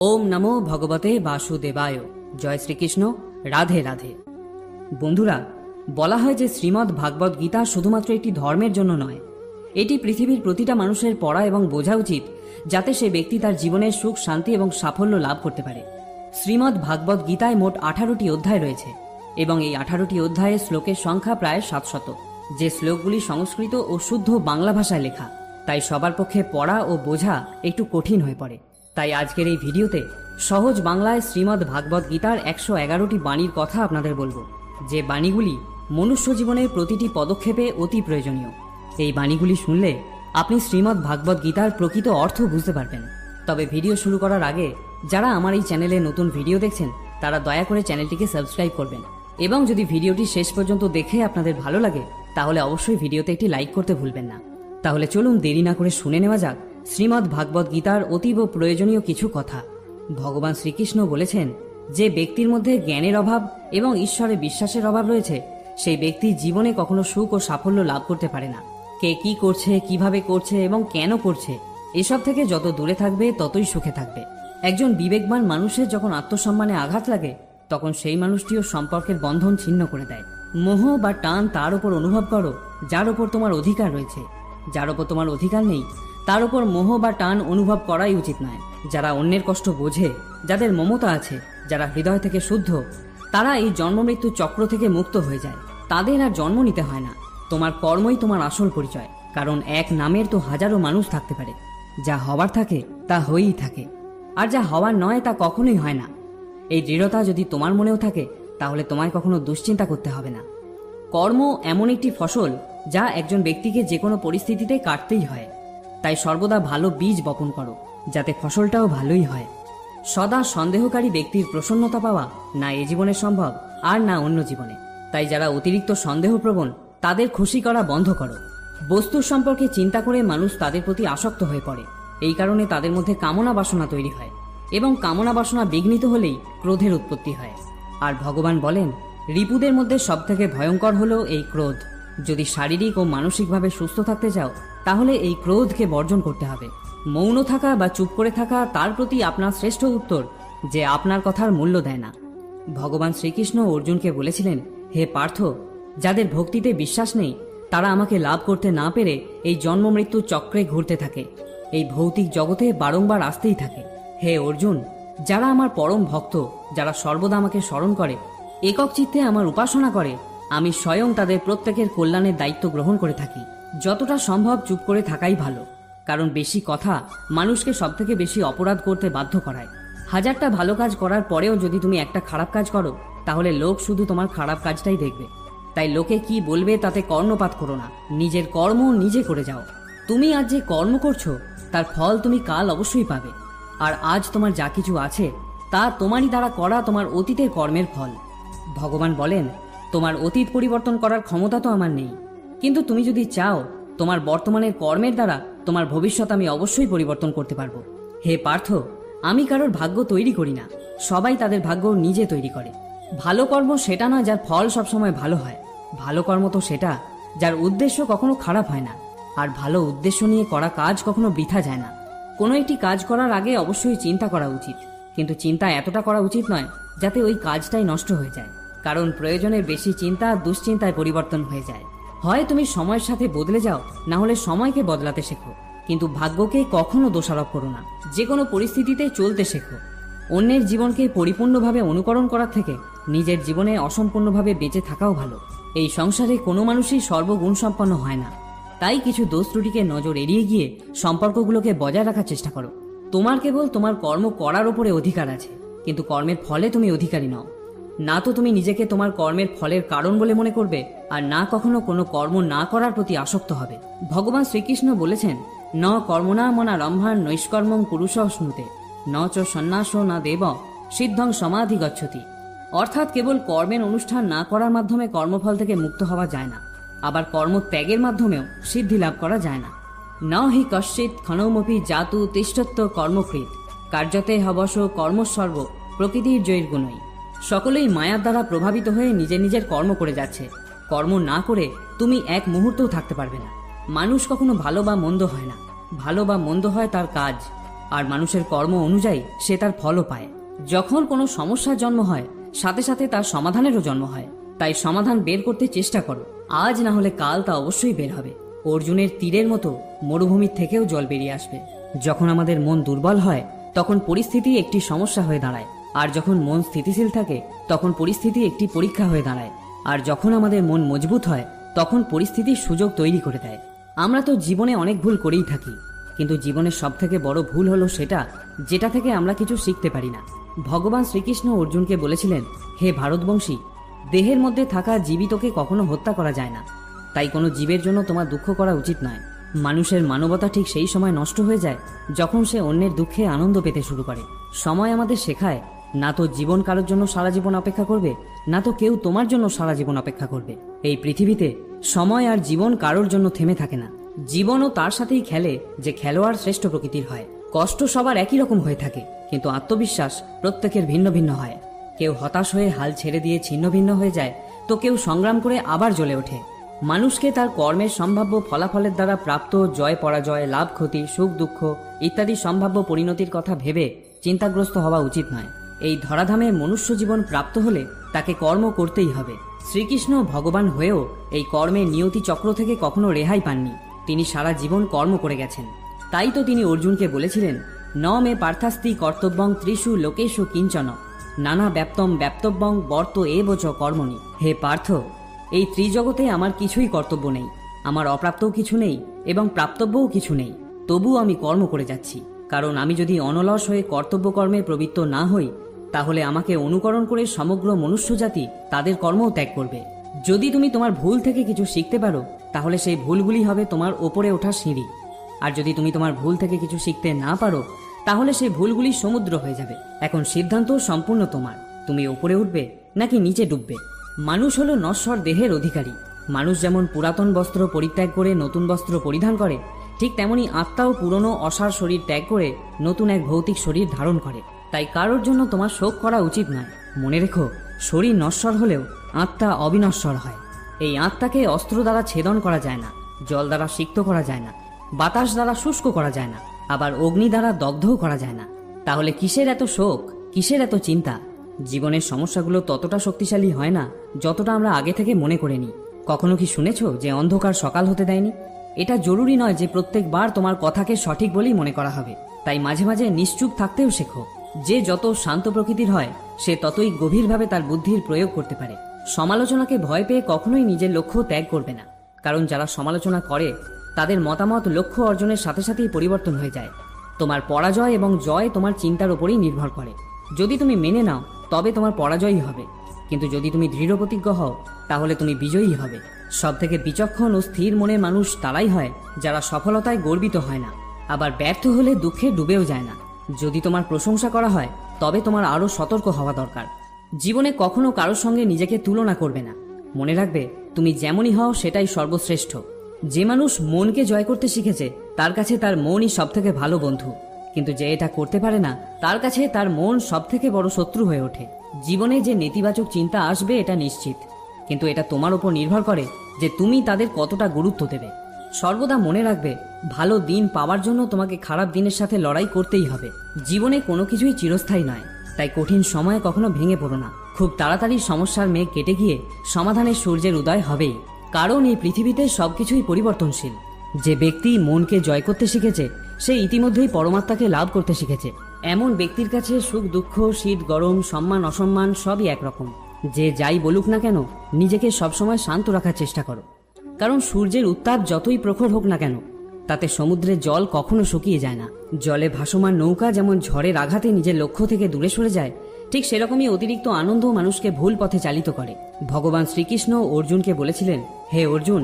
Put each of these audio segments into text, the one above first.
ওম নমো ভগবতে বাসুদেবায়। জয় শ্রীকৃষ্ণ। রাধে রাধে। বন্ধুরা, বলা হয় যে শ্রীমদ্ ভাগবত গীতা শুধুমাত্র একটি ধর্মের জন্য নয়, এটি পৃথিবীর প্রতিটা মানুষের পড়া এবং বোঝা উচিত, যাতে সে ব্যক্তি তার জীবনের সুখ, শান্তি এবং সাফল্য লাভ করতে পারে। শ্রীমদ্ ভাগবত গীতায় মোট 18টি অধ্যায় রয়েছে এবং এই 18টি অধ্যায়ের শ্লোকের সংখ্যা প্রায় 700, যে শ্লোকগুলি সংস্কৃত ও শুদ্ধ বাংলা ভাষায় লেখা, তাই সবার পক্ষে পড়া ও বোঝা একটু কঠিন হয়ে পড়ে। তাই আজকের এই ভিডিওতে সহজ বাংলায় শ্রীমদ্ ভাগবত গীতার 111টি বাণীর কথা আপনাদের বলবো, যে বাণীগুলি মনুষ্য জীবনের প্রতিটি পদক্ষেপে অতি প্রয়োজনীয়। এই বাণীগুলি শুনলে আপনি শ্রীমদ্ ভাগবত গীতার প্রকৃত অর্থ বুঝতে পারবেন। তবে ভিডিও শুরু করার আগে যারা আমার এই চ্যানেলে নতুন ভিডিও দেখছেন, তারা দয়া করে চ্যানেলটিকে সাবস্ক্রাইব করবেন এবং যদি ভিডিওটি শেষ পর্যন্ত দেখে আপনাদের ভালো লাগে, তাহলে অবশ্যই ভিডিওতে একটি লাইক করতে ভুলবেন না। তাহলে চলুন দেরি না করে শুনে নেওয়া যাক শ্রীমদ্ ভাগবত গীতার অতীব প্রয়োজনীয় কিছু কথা। ভগবান শ্রীকৃষ্ণ বলেছেন, যে ব্যক্তির মধ্যে জ্ঞানের অভাব এবং ঈশ্বরে বিশ্বাসের অভাব রয়েছে, সেই ব্যক্তি জীবনে কখনো সুখ ও সাফল্য লাভ করতে পারে না। কে কি করছে, কিভাবে করছে এবং কেন করছে, এসব থেকে যত দূরে থাকবে ততই সুখে থাকবে। একজন বিবেকবান মানুষের যখন আত্মসম্মানে আঘাত লাগে, তখন সেই মানুষটিও সম্পর্কের বন্ধন ছিন্ন করে দেয়। মোহ বা টান তার উপর অনুভব করো যার উপর তোমার অধিকার রয়েছে। যার উপর তোমার অধিকার নেই, তার উপর মোহ বা টান অনুভব করাই উচিত নয়। যারা অন্যের কষ্ট বোঝে, যাদের মমতা আছে, যারা হৃদয় থেকে শুদ্ধ, তারা এই জন্ম মৃত্যু চক্র থেকে মুক্ত হয়ে যায়। তাদের আর জন্ম নিতে হয় না। তোমার কর্মই তোমার আসল পরিচয়, কারণ এক নামের তো হাজারো মানুষ থাকতে পারে। যা হবার থাকে তা হয়েই থাকে, আর যা হওয়ার নয় তা কখনোই হয় না। এই দৃঢ়তা যদি তোমার মনেও থাকে, তাহলে তোমায় কখনো দুশ্চিন্তা করতে হবে না। কর্ম এমন একটি ফসল যা একজন ব্যক্তিকে যে কোনো পরিস্থিতিতে কাটতেই হয়। তাই সর্বদা ভালো বীজ বপন করো, যাতে ফসলটাও ভালোই হয়। সদা সন্দেহকারী ব্যক্তির প্রসন্নতা পাওয়া না এ জীবনে সম্ভব, আর না অন্য জীবনে। তাই যারা অতিরিক্ত সন্দেহপ্রবণ, তাদের খুশি করা বন্ধ করো। বস্তুর সম্পর্কে চিন্তা করে মানুষ তাদের প্রতি আসক্ত হয়ে পড়ে। এই কারণে তাদের মধ্যে কামনা বাসনা তৈরি হয় এবং কামনা বাসনা বিঘ্নিত হলেই ক্রোধের উৎপত্তি হয়। আর ভগবান বলেন, রিপুদের মধ্যে সবথেকে ভয়ঙ্কর হলো এই ক্রোধ। যদি শারীরিক ও মানসিকভাবে সুস্থ থাকতে চাও, তাহলে এই ক্রোধকে বর্জন করতে হবে। মৌন থাকা বা চুপ করে থাকা তার প্রতি আপনার শ্রেষ্ঠ উত্তর, যে আপনার কথার মূল্য দেয় না। ভগবান শ্রীকৃষ্ণ অর্জুনকে বলেছিলেন, হে পার্থ, যাদের ভক্তিতে বিশ্বাস নেই, তারা আমাকে লাভ করতে না পেরে এই জন্ম মৃত্যু চক্রে ঘুরতে থাকে, এই ভৌতিক জগতে বারংবার আসতেই থাকে। হে অর্জুন, যারা আমার পরম ভক্ত, যারা সর্বদা আমাকে স্মরণ করে, একক চিত্তে আমার উপাসনা করে, আমি স্বয়ং তাদের প্রত্যেকের কল্যাণের দায়িত্ব গ্রহণ করে থাকি। যতটা সম্ভব চুপ করে থাকাই ভালো, কারণ বেশি কথা মানুষকে সবথেকে বেশি অপরাধ করতে বাধ্য করায়। হাজারটা ভালো কাজ করার পরেও যদি তুমি একটা খারাপ কাজ করো, তাহলে লোক শুধু তোমার খারাপ কাজটাই দেখবে। তাই লোকে কি বলবে তাতে কর্ণপাত করো না, নিজের কর্ম নিজে করে যাও। তুমি আজ যে কর্ম করছো, তার ফল তুমি কাল অবশ্যই পাবে। আর আজ তোমার যা কিছু আছে, তা তোমারই দ্বারা করা তোমার অতীতের কর্মের ফল। ভগবান বলেন, তোমার অতীত পরিবর্তন করার ক্ষমতা তো আমার নেই, কিন্তু তুমি যদি চাও, তোমার বর্তমানের কর্মের দ্বারা তোমার ভবিষ্যৎ আমি অবশ্যই পরিবর্তন করতে পারবো। হে পার্থ, আমি কারোর ভাগ্য তৈরি করি না, সবাই তাদের ভাগ্য নিজে তৈরি করে। ভালো কর্ম সেটা নয় যার ফল সবসময় ভালো হয়। ভালো কর্ম তো সেটা যার উদ্দেশ্য কখনো খারাপ হয় না। আর ভালো উদ্দেশ্য নিয়ে করা কাজ কখনো বৃথা যায় না। কোনো একটি কাজ করার আগে অবশ্যই চিন্তা করা উচিত, কিন্তু চিন্তা এতটা করা উচিত নয় যাতে ওই কাজটাই নষ্ট হয়ে যায়। কারণ প্রয়োজনের বেশি চিন্তা দুশ্চিন্তায় পরিবর্তন হয়ে যায়। হয় তুমি সময়ের সাথে বদলে যাও, না হলে সময়কে বদলাতে শেখো, কিন্তু ভাগ্যকে কখনো দোষারোপ করো না। যে কোনো পরিস্থিতিতে চলতে শেখো। অন্যের জীবনকে পরিপূর্ণভাবে অনুকরণ করার থেকে নিজের জীবনে অসম্পূর্ণভাবে বেঁচে থাকাও ভালো। এই সংসারে কোনো মানুষই সর্বগুণ সম্পন্ন হয় না। তাই কিছু দোষ ত্রুটিকে নজর এড়িয়ে গিয়ে সম্পর্কগুলোকে বজায় রাখার চেষ্টা করো। তোমার কেবল তোমার কর্ম করার উপরে অধিকার আছে, কিন্তু কর্মের ফলে তুমি অধিকারী নও। না তো তুমি নিজেকে তোমার কর্মের ফলের কারণ বলে মনে করবে, আর না কখনো কোনো কর্ম না করার প্রতি আসক্ত হবে। ভগবান শ্রীকৃষ্ণ বলেছেন, ন কর্মণা মনা রম্ভান নৈষ্কর্মং পুরুষঃ স্নুতে, ন চ সন্ন্যাসো না দেব সিদ্ধং সমাধি গচ্ছতি। অর্থাৎ কেবল কর্মের অনুষ্ঠান না করার মাধ্যমে কর্মফল থেকে মুক্ত হওয়া যায় না, আবার কর্মত্যাগের মাধ্যমেও সিদ্ধি লাভ করা যায় না। ন হি কশ্চিৎ ক্ষণমপি জাতু তিষ্ঠত্ব কর্মকৃত, কার্যতে হবশ কর্মসর্ব প্রকৃতির জয়ীর গুণই। সকলেই মায়ার দ্বারা প্রভাবিত হয়ে নিজের নিজের কর্ম করে যাচ্ছে। কর্ম না করে তুমি এক মুহূর্তও থাকতে পারবে না। মানুষ কখনো ভালো বা মন্দ হয় না, ভালো বা মন্দ হয় তার কাজ। আর মানুষের কর্ম অনুযায়ী সে তার ফলও পায়। যখন কোনো সমস্যার জন্ম হয় সাথে সাথে তার সমাধানেরও জন্ম হয়। তাই সমাধান বের করতে চেষ্টা করো, আজ না হলে কাল তা অবশ্যই বের হবে। অর্জুনের তীরের মতো মরুভূমির থেকেও জল বেরিয়ে আসবে। যখন আমাদের মন দুর্বল হয় তখন পরিস্থিতি একটি সমস্যা হয়ে দাঁড়ায়, আর যখন মন স্থিতিশীল থাকে তখন পরিস্থিতি একটি পরীক্ষা হয়ে দাঁড়ায়, আর যখন আমাদের মন মজবুত হয় তখন পরিস্থিতির সুযোগ তৈরি করে দেয়। আমরা তো জীবনে অনেক ভুল করেই থাকি, কিন্তু জীবনের সবথেকে বড় ভুল হলো সেটা যেটা থেকে আমরা কিছু শিখতে পারি না। ভগবান শ্রীকৃষ্ণ অর্জুনকে বলেছিলেন, হে ভারতবংশী, দেহের মধ্যে থাকা জীবিতকে কখনো হত্যা করা যায় না, তাই কোনো জীবের জন্য তোমার দুঃখ করা উচিত নয়। মানুষের মানবতা ঠিক সেই সময় নষ্ট হয়ে যায় যখন সে অন্যের দুঃখে আনন্দ পেতে শুরু করে। সময় আমাদের শেখায়, না তো জীবন কারোর জন্য সারা জীবন অপেক্ষা করবে, না তো কেউ তোমার জন্য সারা জীবন অপেক্ষা করবে। এই পৃথিবীতে সময় আর জীবন কারোর জন্য থেমে থাকে না। জীবনও তার সাথেই খেলে যে খেলোয়াড় শ্রেষ্ঠ প্রকৃতির হয়। কষ্ট সবার একই রকম হয়ে থাকে, কিন্তু আত্মবিশ্বাস প্রত্যেকের ভিন্ন ভিন্ন হয়। কেউ হতাশ হয়ে হাল ছেড়ে দিয়ে ছিন্ন ভিন্ন হয়ে যায়, তো কেউ সংগ্রাম করে আবার জ্বলে ওঠে। মানুষকে তার কর্মের সম্ভাব্য ফলাফলের দ্বারা প্রাপ্ত জয় পরাজয়, লাভ ক্ষতি, সুখ দুঃখ ইত্যাদি সম্ভাব্য পরিণতির কথা ভেবে চিন্তাগ্রস্ত হওয়া উচিত নয়। এই ধরাধামে মনুষ্য জীবন প্রাপ্ত হলে তাকে কর্ম করতেই হবে। শ্রীকৃষ্ণ ভগবান হয়েও এই কর্মের নিয়তি চক্র থেকে কখনো রেহাই পাননি। তিনি সারা জীবন কর্ম করে গেছেন। তাই তো তিনি অর্জুনকে বলেছিলেন, ন মে পার্থাস্তি কর্তব্যং ত্রিষু লোকেষু কিঞ্চন নানা ব্যাপ্তম ব্যাপ্তব্যং বর্ত এবচ কর্মণি। হে পার্থ, এই ত্রিজগতে আমার কিছুই কর্তব্য নেই, আমার অপ্রাপ্তও কিছু নেই এবং প্রাপ্তব্যও কিছু নেই, তবুও আমি কর্ম করে যাচ্ছি। কারণ আমি যদি অনলস হয়ে কর্তব্য কর্মে প্রবৃত্ত না হই, তাহলে আমাকে অনুকরণ করে সমগ্র মনুষ্যজাতি তাদের কর্মও ত্যাগ করবে। যদি তুমি তোমার ভুল থেকে কিছু শিখতে পারো, তাহলে সেই ভুলগুলি হবে তোমার ওপরে ওঠার সিঁড়ি। আর যদি তুমি তোমার ভুল থেকে কিছু শিখতে না পারো, তাহলে সেই ভুলগুলি সমুদ্র হয়ে যাবে। এখন সিদ্ধান্ত সম্পূর্ণ তোমার, তুমি ওপরে উঠবে নাকি নিচে ডুববে। মানুষ হলো নশ্বর দেহের অধিকারী। মানুষ যেমন পুরাতন বস্ত্র পরিত্যাগ করে নতুন বস্ত্র পরিধান করে, ঠিক তেমনি আত্মাও পুরনো অসার শরীর ত্যাগ করে নতুন এক ভৌতিক শরীর ধারণ করে। তাই কারোর জন্য তোমার শোক করা উচিত নয়। মনে রেখো, শরীর নশ্বর হলেও আত্মা অবিনশ্বর হয়। এই আত্মাকে অস্ত্র দ্বারা ছেদন করা যায় না, জল দ্বারা সিক্ত করা যায় না, বাতাস দ্বারা শুষ্ক করা যায় না, আবার অগ্নি দ্বারা দগ্ধও করা যায় না। তাহলে কিসের এত শোক, কিসের এত চিন্তা? জীবনের সমস্যাগুলো ততটা শক্তিশালী হয় না যতটা আমরা আগে থেকে মনে করে নিই। কখনো কি শুনেছ যে অন্ধকার সকাল হতে দেয়নি? এটা জরুরি নয় যে প্রত্যেকবার তোমার কথাকে সঠিক বলেই মনে করা হবে। তাই মাঝে মাঝে নিশ্চুপ থাকতেও শেখো। যে যত শান্ত প্রকৃতির হয় সে ততই গভীরভাবে তার বুদ্ধির প্রয়োগ করতে পারে। সমালোচনাকে ভয় পেয়ে কখনোই নিজের লক্ষ্য ত্যাগ করবে না, কারণ যারা সমালোচনা করে তাদের মতামত লক্ষ্য অর্জনের সাথে সাথেই পরিবর্তন হয়ে যায়। তোমার পরাজয় এবং জয় তোমার চিন্তার উপরেই নির্ভর করে। যদি তুমি মেনে নাও তবে তোমার পরাজয়ই হবে, কিন্তু যদি তুমি দৃঢ় প্রতিজ্ঞ হও তাহলে তুমি বিজয়ী হবে। সব থেকে বিচক্ষণ ও স্থির মনের মানুষ তারাই হয় যারা সফলতায় গর্বিত হয় না, আবার ব্যর্থ হলে দুঃখে ডুবেও যায় না। যদি তোমার প্রশংসা করা হয় তবে তোমার আরও সতর্ক হওয়া দরকার। জীবনে কখনো কারোর সঙ্গে নিজেকে তুলনা করবে না। মনে রাখবে, তুমি যেমনই হও সেটাই সর্বশ্রেষ্ঠ। যে মানুষ মনকে জয় করতে শিখেছে তার কাছে তার মনই সবথেকে ভালো বন্ধু, কিন্তু যে এটা করতে পারে না তার কাছে তার মন সবথেকে বড় শত্রু হয়ে ওঠে। জীবনে যে নেতিবাচক চিন্তা আসবে এটা নিশ্চিত, কিন্তু এটা তোমার উপর নির্ভর করে যে তুমি তাদের কতটা গুরুত্ব দেবে। সর্বদা মনে রাখবে, ভালো দিন পাওয়ার জন্য তোমাকে খারাপ দিনের সাথে লড়াই করতেই হবে। জীবনে কোনো কিছুই চিরস্থায়ী নয়, তাই কঠিন সময়ে কখনো ভেঙে পড়ো না। খুব তাড়াতাড়ি সমস্যার মেঘ কেটে গিয়ে সমাধানের সূর্যের উদয় হবেই, কারণ এই পৃথিবীতে সবকিছুই পরিবর্তনশীল। যে ব্যক্তি মনকে জয় করতে শিখেছে সে ইতিমধ্যেই পরমাত্মাকে লাভ করতে শিখেছে। এমন ব্যক্তির কাছে সুখ দুঃখ, শীত গরম, সম্মান অসম্মান সবই একরকম। যে যাই বলুক না কেন, নিজেকে সবসময় শান্ত রাখার চেষ্টা করো, কারণ সূর্যের উত্তাপ যতই প্রখর হোক না কেন তাতে সমুদ্রের জল কখনো শুকিয়ে যায় না। জলে ভাসমান নৌকা যেমন ঝড়ের আঘাতে নিজের লক্ষ্য থেকে দূরে সরে যায়, ঠিক সেরকমই অতিরিক্ত আনন্দ মানুষকে ভুল পথে চালিত করে। ভগবান শ্রীকৃষ্ণ অর্জুনকে বলেছিলেন, হে অর্জুন,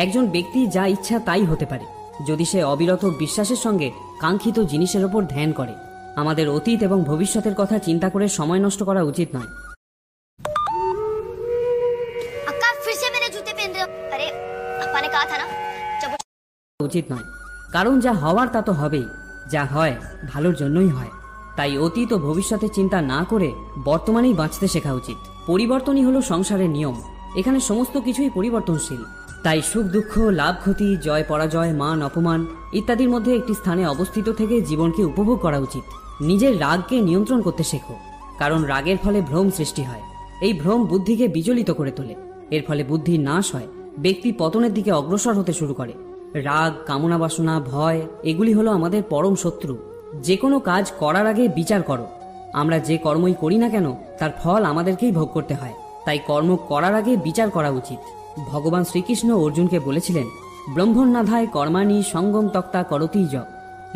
একজন ব্যক্তি যা ইচ্ছা তাই হতে পারে যদি সে অবিরত বিশ্বাসের সঙ্গে কাঙ্ক্ষিত জিনিসের ওপর ধ্যান করে। আমাদের অতীত এবং ভবিষ্যতের কথা চিন্তা করে সময় নষ্ট করা উচিত নয়। উচিত নয়, কারণ যা হওয়ার তা তো হবেই, যা হয় ভালোর জন্যই হয়। তাই অতীত ও ভবিষ্যতের চিন্তা না করে বর্তমানেই বাঁচতে শেখা উচিত। পরিবর্তনই হলো সংসারের নিয়ম, এখানে সমস্ত কিছুই পরিবর্তনশীল। তাই সুখ দুঃখ, লাভ ক্ষতি, জয় পরাজয়, মান অপমান ইত্যাদির মধ্যে একটি স্থানে অবস্থিত থেকে জীবনকে উপভোগ করা উচিত। নিজের রাগকে নিয়ন্ত্রণ করতে শেখো, কারণ রাগের ফলে ভ্রম সৃষ্টি হয়। এই ভ্রম বুদ্ধিকে বিচলিত করে তোলে। এর ফলে বুদ্ধির নাশ হয়, ব্যক্তি পতনের দিকে অগ্রসর হতে শুরু করে। রাগ, কামনা বাসনা, ভয় এগুলি হলো আমাদের পরম শত্রু। যে কোনো কাজ করার আগে বিচার করো। আমরা যে কর্মই করি না কেন তার ফল আমাদেরকেই ভোগ করতে হয়, তাই কর্ম করার আগে বিচার করা উচিত। ভগবান শ্রীকৃষ্ণ অর্জুনকে বলেছিলেন, ব্রহ্মণ্যাধায় কর্মাণি সঙ্গম তক্তা করতি য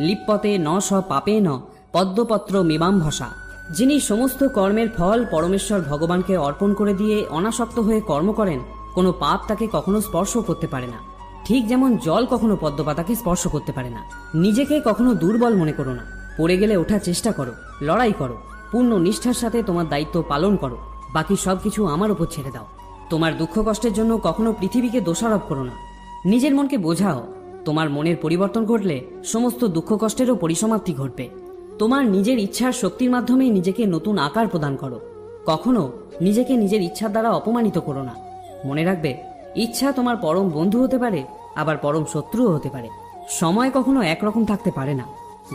লিপ্পতে ন স পাপে ন পদ্মপত্র মীমাম্ভসা। যিনি সমস্ত কর্মের ফল পরমেশ্বর ভগবানকে অর্পণ করে দিয়ে অনাসক্ত হয়ে কর্ম করেন, কোনো পাপ তাকে কখনো স্পর্শ করতে পারে না। ঠিক যেমন জল কখনো পদ্মপাতাকে স্পর্শ করতে পারে না। নিজেকে কখনো দুর্বল মনে করো না। পড়ে গেলে ওঠার চেষ্টা করো, লড়াই করো, পূর্ণ নিষ্ঠার সাথে তোমার দায়িত্ব পালন করো। বাকি সবকিছু আমার উপর ছেড়ে দাও। তোমার দুঃখ কষ্টের জন্য কখনো পৃথিবীকে দোষারোপ করো না। নিজের মনকে বোঝাও, তোমার মনের পরিবর্তন ঘটলে সমস্ত দুঃখ কষ্টেরও পরিসমাপ্তি ঘটবে। তোমার নিজের ইচ্ছার শক্তির মাধ্যমে নিজেকে নতুন আকার প্রদান করো। কখনো নিজেকে নিজের ইচ্ছার দ্বারা অপমানিত করো না। মনে রাখবে, ইচ্ছা তোমার পরম বন্ধু হতে পারে, আবার পরম শত্রুও হতে পারে। সময় কখনো একরকম থাকতে পারে না।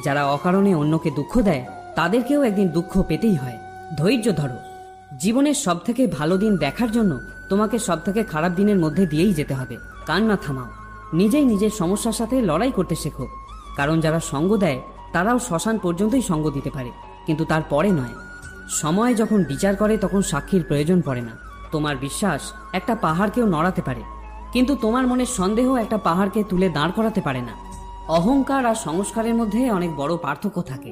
যারা অকারণে অন্যকে দুঃখ দেয় তাদেরকেও একদিন দুঃখ পেতেই হয়। ধৈর্য ধরো। জীবনের সবথেকে ভালো দিন দেখার জন্য তোমাকে সবথেকে খারাপ দিনের মধ্যে দিয়েই যেতে হবে। কান্না থামাও। নিজেই নিজের সমস্যার সাথে লড়াই করতে শেখো, কারণ যারা সঙ্গ দেয় তারাও শ্মশান পর্যন্তই সঙ্গ দিতে পারে, কিন্তু তার পরে নয়। সময় যখন বিচার করে তখন সাক্ষীর প্রয়োজন পড়ে না। তোমার বিশ্বাস একটা পাহাড়কেও নড়াতে পারে, কিন্তু তোমার মনের সন্দেহ একটা পাহাড়কে তুলে দাঁড় করাতে পারে না। অহংকার আর সংস্কারের মধ্যে অনেক বড় পার্থক্য থাকে।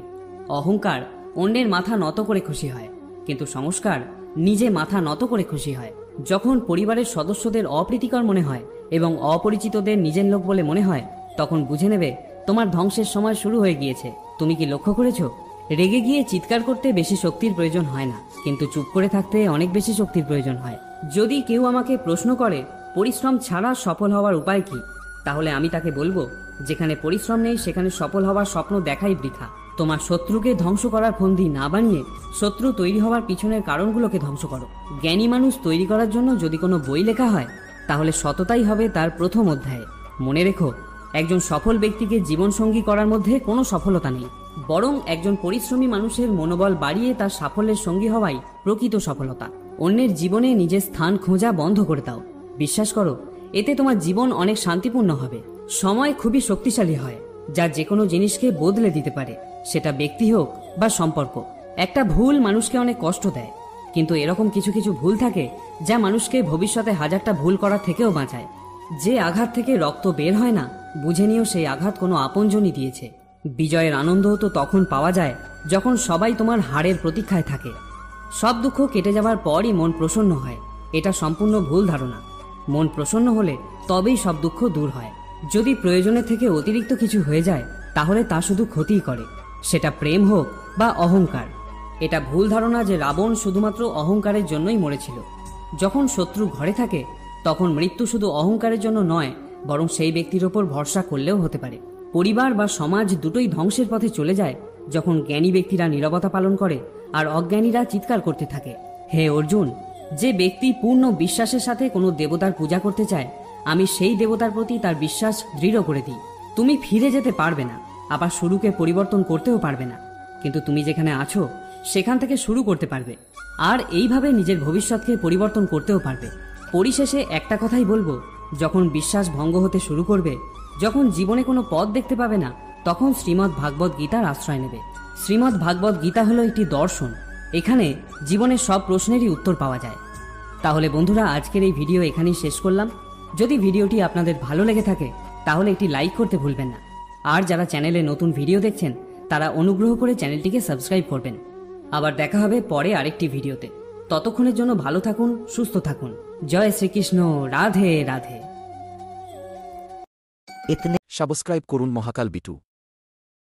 অহংকার অন্যের মাথা নত করে খুশি হয়, কিন্তু সংস্কার নিজে মাথা নত করে খুশি হয়। যখন পরিবারের সদস্যদের অপ্রীতিকর মনে হয় এবং অপরিচিতদের নিজের লোক বলে মনে হয়, তখন বুঝে নেবে তোমার ধ্বংসের সময় শুরু হয়ে গিয়েছে। তুমি কি লক্ষ্য করেছো, রেগে গিয়ে চিৎকার করতে বেশি শক্তির প্রয়োজন হয় না, কিন্তু চুপ করে থাকতে অনেক বেশি শক্তির প্রয়োজন হয়। যদি কেউ আমাকে প্রশ্ন করে পরিশ্রম ছাড়া সফল হওয়ার উপায় কি, তাহলে আমি তাকে বলবো, যেখানে পরিশ্রম নেই সেখানে সফল হওয়ার স্বপ্ন দেখাই বৃথা। তোমার শত্রুকে ধ্বংস করার ফন্দি না বানিয়ে শত্রু তৈরি হওয়ার পিছনের কারণগুলোকে ধ্বংস করো। জ্ঞানী মানুষ তৈরি করার জন্য যদি কোনো বই লেখা হয়, তাহলে সততাই হবে তার প্রথম অধ্যায়ে। মনে রেখো, একজন সফল ব্যক্তিকে জীবনসঙ্গী করার মধ্যে কোনো সফলতা নেই, বরং একজন পরিশ্রমী মানুষের মনোবল বাড়িয়ে তার সাফল্যের সঙ্গী হওয়াই প্রকৃত সফলতা। অন্যের জীবনে নিজের স্থান খোঁজা বন্ধ করে দাও। বিশ্বাস করো, এতে তোমার জীবন অনেক শান্তিপূর্ণ হবে। সময় খুবই শক্তিশালী হয়, যা যে কোনো জিনিসকে বদলে দিতে পারে, সেটা ব্যক্তি হোক বা সম্পর্ক। একটা ভুল মানুষকে অনেক কষ্ট দেয়, কিন্তু এরকম কিছু কিছু ভুল থাকে যা মানুষকে ভবিষ্যতে হাজারটা ভুল করার থেকেও বাঁচায়। যে আঘাত থেকে রক্ত বের হয় না, বুঝে নিও সেই আঘাত কোনো আপনজনই দিয়েছে। বিজয়ের আনন্দ তো তখন পাওয়া যায় যখন সবাই তোমার হারের প্রতীক্ষায় থাকে। সব দুঃখ কেটে যাবার পরই মন প্রসন্ন হয়, এটা সম্পূর্ণ ভুল ধারণা। মন প্রসন্ন হলে তবেই সব দুঃখ দূর হয়। যদি প্রয়োজনের থেকে অতিরিক্ত কিছু হয়ে যায়, তাহলে তা শুধু ক্ষতিই করে, সেটা প্রেম হোক বা অহংকার। এটা ভুল ধারণা যে রাবণ শুধুমাত্র অহংকারের জন্যই মরেছিল। যখন শত্রু ঘরে থাকে, তখন মৃত্যু শুধু অহংকারের জন্য নয়, বরং সেই ব্যক্তির ওপর ভরসা করলেও হতে পারে। পরিবার বা সমাজ দুটোই ধ্বংসের পথে চলে যায় যখন জ্ঞানী ব্যক্তিরা নীরবতা পালন করে আর অজ্ঞানীরা চিৎকার করতে থাকে। হে অর্জুন, যে ব্যক্তি পূর্ণ বিশ্বাসের সাথে কোনো দেবতার পূজা করতে চায়, আমি সেই দেবতার প্রতি তার বিশ্বাস দৃঢ় করে দিই। তুমি ফিরে যেতে পারবে না, আবার শুরুকে পরিবর্তন করতেও পারবে না, কিন্তু তুমি যেখানে আছো সেখান থেকে শুরু করতে পারবে, আর এইভাবে নিজের ভবিষ্যৎকে পরিবর্তন করতেও পারবে। পরিশেষে একটা কথাই বলবো, যখন বিশ্বাস ভঙ্গ হতে শুরু করবে, যখন জীবনে কোনো পথ দেখতে পাবে না, তখন শ্রীমদ্ ভাগবত গীতার আশ্রয় নেবে। শ্রীমদ্ ভাগবত গীতা হলো একটি দর্শন। এখানে জীবনের সব প্রশ্নেরই উত্তর পাওয়া যায়। তাহলে বন্ধুরা, আজকের এই ভিডিও এখানেই শেষ করলাম। যদি ভিডিওটি আপনাদের ভালো লেগে থাকে তাহলে একটি লাইক করতে ভুলবেন না, আর যারা চ্যানেলে নতুন ভিডিও দেখছেন তারা অনুগ্রহ করে চ্যানেলটিকে সাবস্ক্রাইব করবেন। আবার দেখা হবে পরে আরেকটি ভিডিওতে। ততক্ষণের জন্য ভালো থাকুন, সুস্থ থাকুন। জয় শ্রীকৃষ্ণ। রাধে রাধে। সাবস্ক্রাইব করুন মহাকাল বিটু।